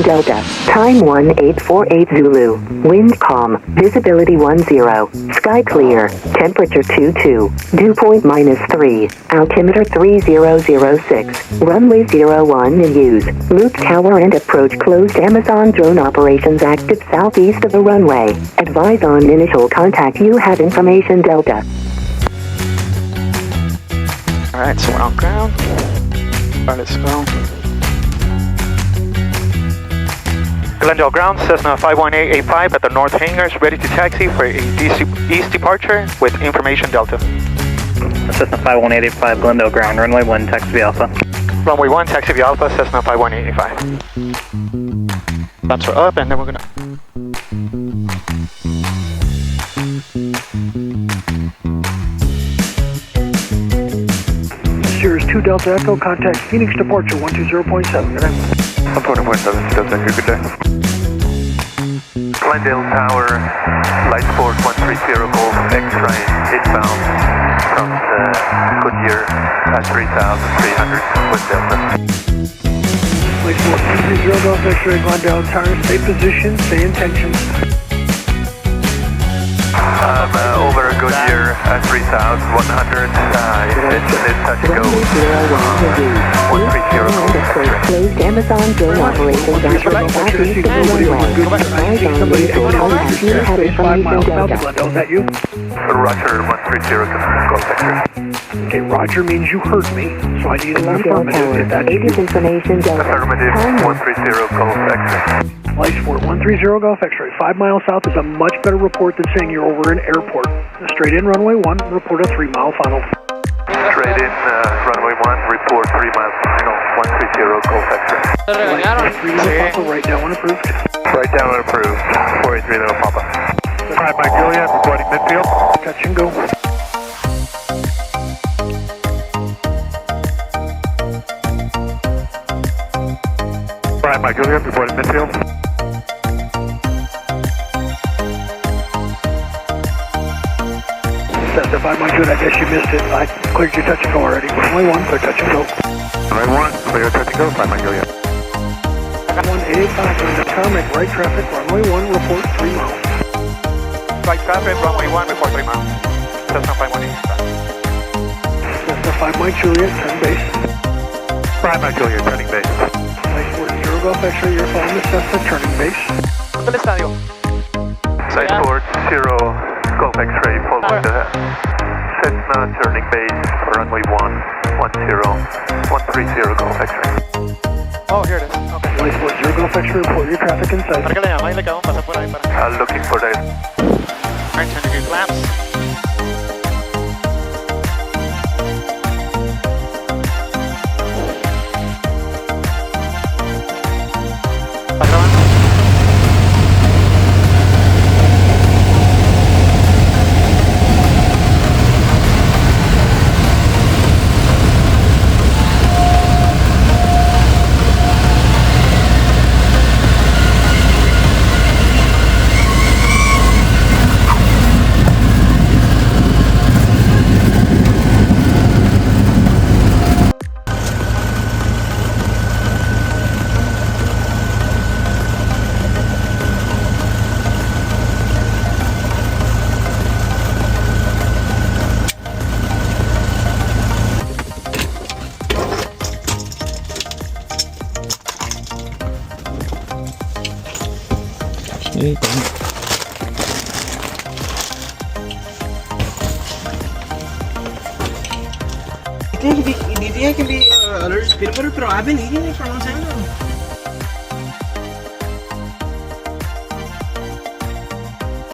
Delta, time 1848 Zulu, wind calm, visibility 10, sky clear, temperature 22, dew point -3, altimeter 3006, runway 01 in use, loop tower and approach closed. Amazon drone operations active southeast of the runway. Advise on initial contact. You have information, Delta. Alright, so we're on ground. Alright, let's go. Glendale ground, Cessna 51885 at the north hangars, ready to taxi for a east departure with information, Delta. Cessna 51885, Glendale ground, runway 1, taxi via Alpha. Runway 1, taxi via Alpha, Cessna 51885. Flaps are up, and then we're gonna... Series 2 Delta Echo, contact Phoenix departure 120.7. Good night. 120.7, Delta, good day. Glendale Tower, light sport 130 Golf X-ray, inbound from Goodyear at 3,300 with Delta. Light sport 130 Golf X-ray, Glendale Tower, stay position, stay in tension. Over Goodyear at 3,100, it's touch and go. 130 Golf X-ray. Closed Amazon drone operations active southeast of the runway. Advise on initial contact. You have information, Delta. Is that you? Roger, 130 Golf X-ray. Okay, Roger means you heard me, so I need an Glendale affirmative if Tower, that's you. native information, Delta. Affirmative, Time 130 Golf X-ray. Light sport 130 Golf X-ray, 5 miles south is a much better report than saying you're over an airport. Straight in runway 1, report a 3-mile final. Straight in runway 1, report 3 miles final, 130 Golf X-ray. 3-mile final, right down when approved. Right down and approved, 483 Little Papa. Alright, Mike Juliet, reporting midfield. Touch and go. Alright, Mike Juliet, reporting midfield. Cessna 5 Mike Juliet, I guess you missed it. I cleared your touch and go already. Runway 1, clear touch and go. Runway 1, clear touch and go, 5 Mike Juliet. 185, Glendale Tower, make right traffic, runway 1, report 3 miles. Right traffic, runway 1, report 3 miles. Cessna 51885. Cessna 5 Mike Juliet, turn base. 5 Mike Juliet, turning base. Light sport 0 Golf X-ray, you're following the Cessna, turning base. ¿Dónde el estadio? Lightsport 0 Golf X-ray, following the Cessna, turning base for runway 1, 130 Golf X-ray. Oh, here it is. Okay. Light sport 0 Golf X-ray, report your traffic inside. ¿Para qué le llaman? Ahí le acabamos de pasar por ahí para... Looking for that. Alright, turn your flaps. Diría que vi alerts, pero había información.